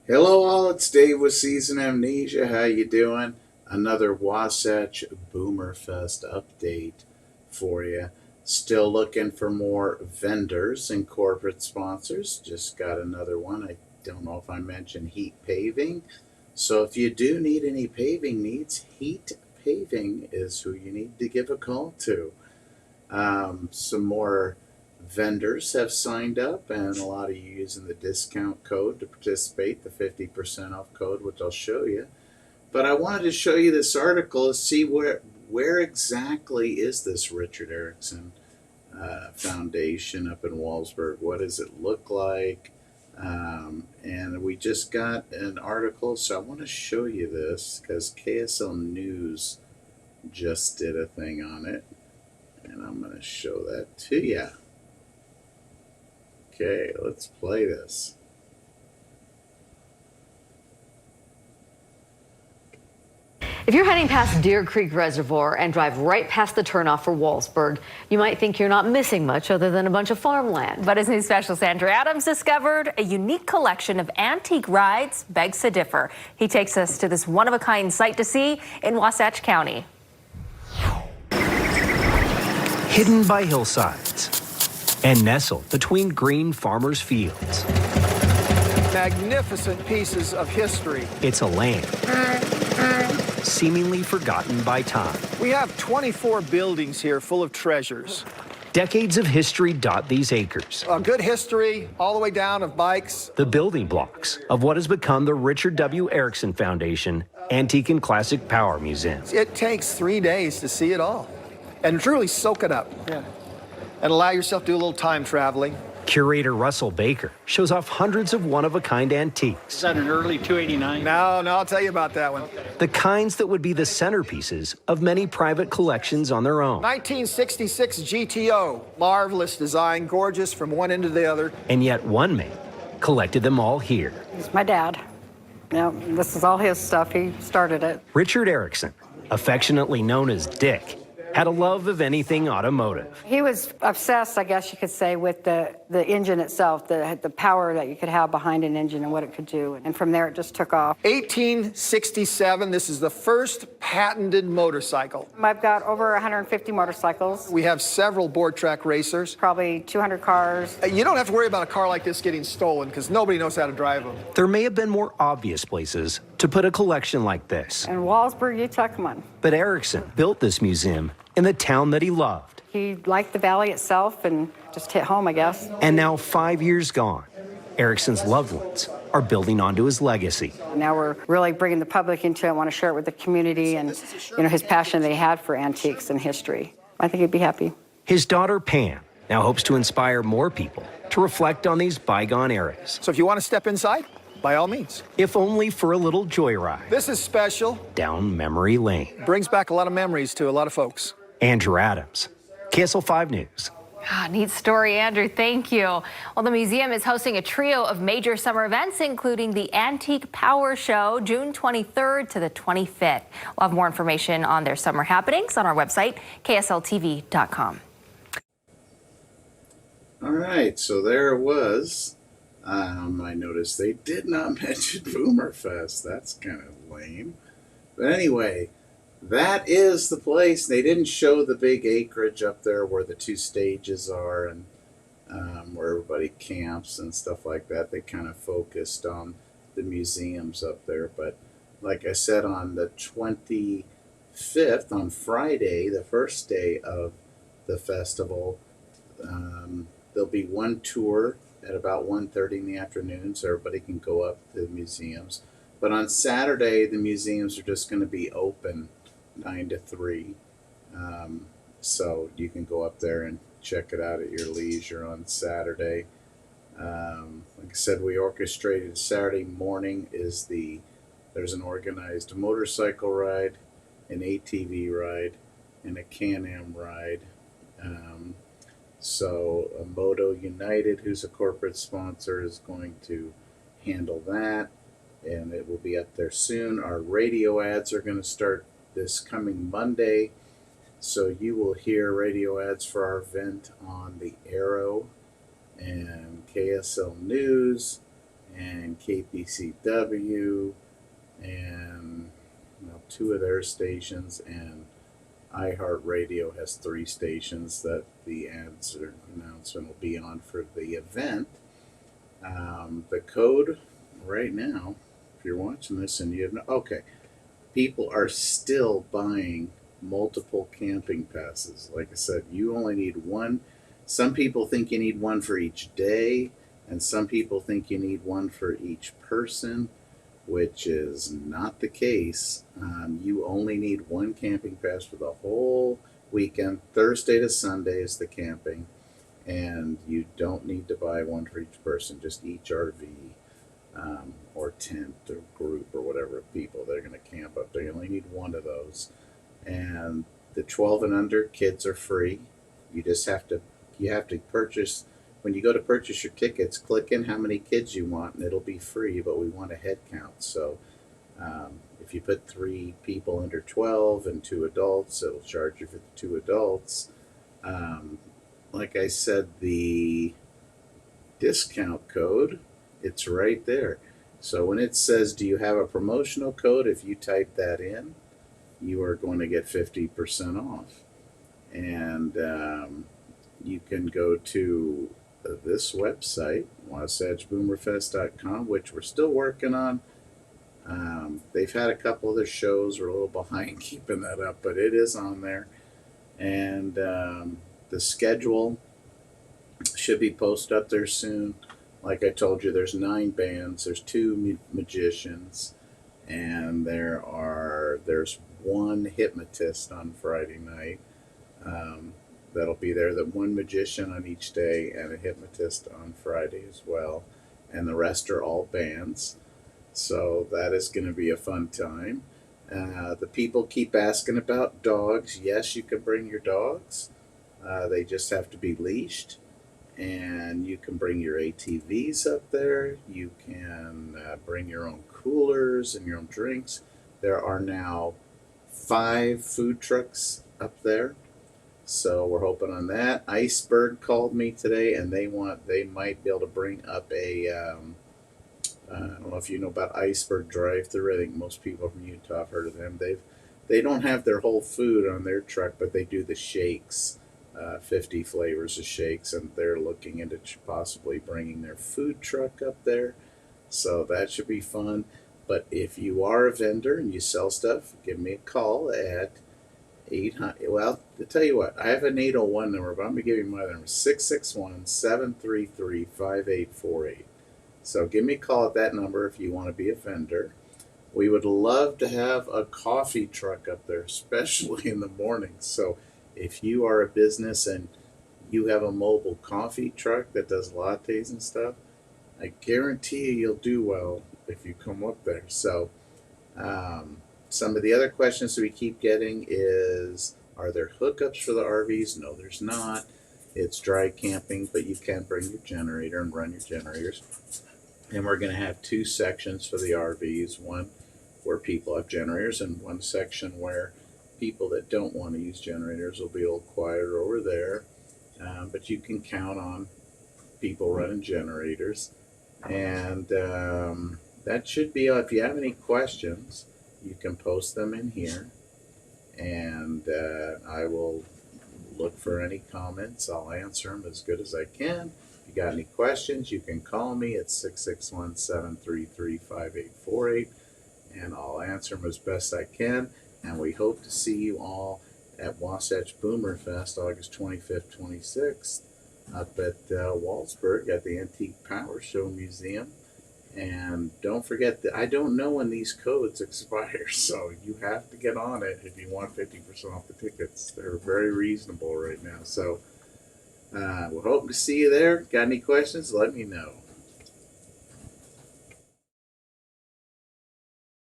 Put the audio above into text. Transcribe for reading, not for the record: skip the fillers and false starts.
Hello all, it's Dave with Season Amnesia. How you doing? Another Wasatch Boomerfest update for you. Still looking for more vendors and corporate sponsors. Just got another one. I don't know if I mentioned Heat Paving. So if you do need any paving needs, Heat Paving is who you need to give a call to. Some more vendors have signed up, and a lot of you using the discount code to participate, the 50% off code, which I'll show you. But I wanted to show you this article to see where exactly is this Richard Erickson Foundation up in Walsburg. What does it look like? And we just got an article, so I want to show you this because KSL News just did a thing on it, and I'm going to show that to you. Okay, let's play this. If you're heading past Deer Creek Reservoir and drive right past the turnoff for Walsburg, you might think you're not missing much other than a bunch of farmland. But as News Specialist Andrew Adams discovered, a unique collection of antique rides begs to differ. He takes us to this one-of-a-kind sight to see in Wasatch County. Hidden by hillsides and nestled between green farmers' fields. Magnificent pieces of history. It's a land seemingly forgotten by time. We have 24 buildings here full of treasures. Decades of history dot these acres. A good history all the way down of bikes. The building blocks of what has become the Richard W. Erickson Foundation Antique and Classic Power Museum. It takes 3 days to see it all and truly soak it up. Yeah. And allow yourself to do a little time traveling. Curator Russell Baker shows off hundreds of one-of-a-kind antiques. Is that an early 289? No, I'll tell you about that one. The kinds that would be the centerpieces of many private collections on their own. 1966 GTO. Marvelous design, gorgeous from one end to the other. And yet one man collected them all here. He's my dad. Yeah, this is all his stuff. He started it. Richard Erickson, affectionately known as Dick, had a love of anything automotive. He was obsessed, I guess you could say, with the engine itself, the power that you could have behind an engine and what it could do. And from there, it just took off. 1867, this is the first patented motorcycle. I've got over 150 motorcycles. We have several board track racers. Probably 200 cars. You don't have to worry about a car like this getting stolen because nobody knows how to drive them. There may have been more obvious places to put a collection like this. In Walsburg, Utah, come on. But Erickson built this museum in the town that he loved. He liked the valley itself and just hit home, I guess. And now 5 years gone, Erickson's loved ones are building onto his legacy. Now we're really bringing the public into it. I want to share it with the community and, his passion that he had for antiques and history. I think he'd be happy. His daughter Pam now hopes to inspire more people to reflect on these bygone eras. So if you want to step inside, by all means. If only for a little joyride. This is special. Down memory lane. Brings back a lot of memories to a lot of folks. Andrew Adams, KSL 5 News. Neat story, Andrew. Thank you. Well, the museum is hosting a trio of major summer events, including the Antique Power Show, June 23rd to the 25th. We'll have more information on their summer happenings on our website, ksltv.com. All right, so there it was. I noticed they did not mention Boomerfest. That's kind of lame. But anyway, that is the place. They didn't show the big acreage up there where the two stages are and where everybody camps and stuff like that. They kind of focused on the museums up there. But like I said, on the 25th, on Friday, the first day of the festival, there'll be one tour at about 1:30 in the afternoon, so everybody can go up to the museums. But on Saturday, the museums are just going to be open 9 to 3. So you can go up there and check it out at your leisure on Saturday. Like I said, we orchestrated Saturday morning there's an organized motorcycle ride, an ATV ride, and a Can-Am ride. So Moto United, who's a corporate sponsor, is going to handle that, and it will be up there soon. Our radio ads are going to start this coming Monday, so you will hear radio ads for our event on the Arrow and KSL News and KPCW, and two of their stations, and iHeartRadio has 3 stations that the announcement will be on for the event. The code right now, if you're watching this and you have people are still buying multiple camping passes. Like I said, you only need one. Some people think you need one for each day, and some people think you need one for each person, which is not the case. You only need one camping pass for the whole weekend. Thursday to Sunday is the camping, and you don't need to buy one for each person, just each RV or tent or group or whatever of people that are going to camp up there. You only need one of those. And the 12 and under kids are free. You have to purchase. When you go to purchase your tickets, click in how many kids you want, and it'll be free, but we want a head count. So if you put 3 people under 12 and 2 adults, it'll charge you for the 2 adults. Like I said, the discount code, it's right there. So when it says, do you have a promotional code? If you type that in, you are going to get 50% off. And you can go to this website, wasatchboomerfest.com, which we're still working on. They've had a couple other shows. We're a little behind keeping that up, but it is on there. And the schedule should be posted up there soon. Like I told you, there's 9 bands. There's 2 magicians, and there's 1 hypnotist on Friday night. That'll be there. The 1 magician on each day and a hypnotist on Friday as well. And the rest are all bands. So that is going to be a fun time. The people keep asking about dogs. Yes, you can bring your dogs. They just have to be leashed. And you can bring your ATVs up there. You can bring your own coolers and your own drinks. There are now 5 food trucks up there. So we're hoping on that. Iceberg called me today, and they might be able to bring up a, I don't know if you know about Iceberg drive-thru. I think most people from Utah have heard of them. They don't have their whole food on their truck, but they do the shakes, 50 flavors of shakes, and they're looking into possibly bringing their food truck up there. So that should be fun. But if you are a vendor and you sell stuff, give me a call at 800. Well, to tell you what, I have an 801 number, but I'm going to give you my number, 661-733-5848. So give me a call at that number if you want to be a vendor. We would love to have a coffee truck up there, especially in the morning. So if you are a business and you have a mobile coffee truck that does lattes and stuff, I guarantee you'll do well if you come up there. So some of the other questions that we keep getting is, are there hookups for the RVs? No, there's not. It's dry camping, but you can bring your generator and run your generators. And we're going to have 2 sections for the RVs, one where people have generators and one section where people that don't want to use generators will be a little quieter over there. But you can count on people running generators. And that should be all. If you have any questions, you can post them in here, and I will look for any comments. I'll answer them as good as I can. If you got any questions, you can call me at 661-733-5848, and I'll answer them as best I can. And we hope to see you all at Wasatch Boomerfest, August 25th, 26th, up at Waldsburg at the Antique Power Show Museum. And don't forget that I don't know when these codes expire, so you have to get on it if you want 50% off the tickets. They're very reasonable right now. So we're hoping to see you there. Got any questions? Let me know.